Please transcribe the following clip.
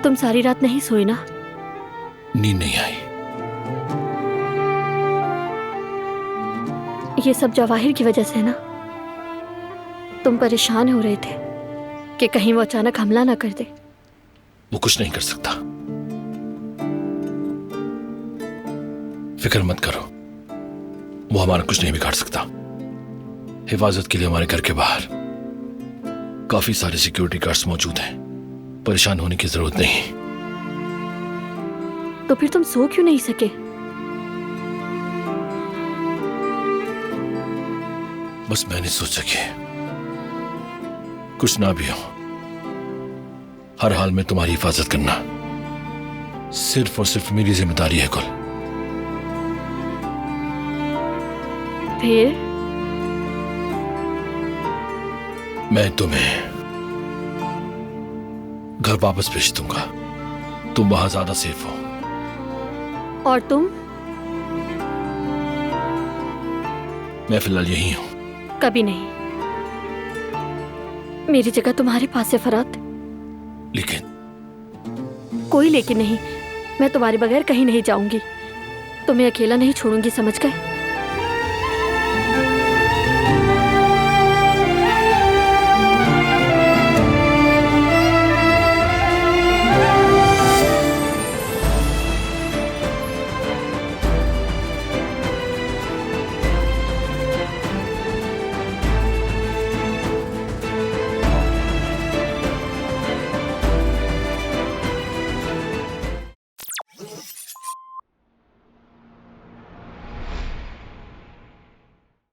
तुम सारी रात नहीं सोए ना? नींद नहीं आई। ये सब जवाहिर की वजह से है ना? तुम परेशान हो रहे थे कि कहीं वो अचानक हमला ना कर दे। वो कुछ नहीं कर सकता, फिक्र मत करो, वो हमारा कुछ नहीं बिगाड़ सकता। हिफाजत के लिए हमारे घर के बाहर काफी सारे सिक्योरिटी गार्ड्स मौजूद हैं, परेशान होने की जरूरत नहीं। तो फिर तुम सो क्यों नहीं सके? बस मैंने सोचा कि कुछ ना भी हो, हर हाल में तुम्हारी हिफाजत करना सिर्फ और सिर्फ मेरी जिम्मेदारी है। कुल फिर मैं तुम्हें घर वापस भेज दूंगा, तुम वहां ज्यादा सेफ हो। और तुम? मैं फिलहाल यही हूं। कभी नहीं। मेरी जगह तुम्हारे पास है फरात। लेकिन कोई लेकिन नहीं, मैं तुम्हारे बगैर कहीं नहीं जाऊंगी। तुम्हें अकेला नहीं छोड़ूंगी, समझ गए?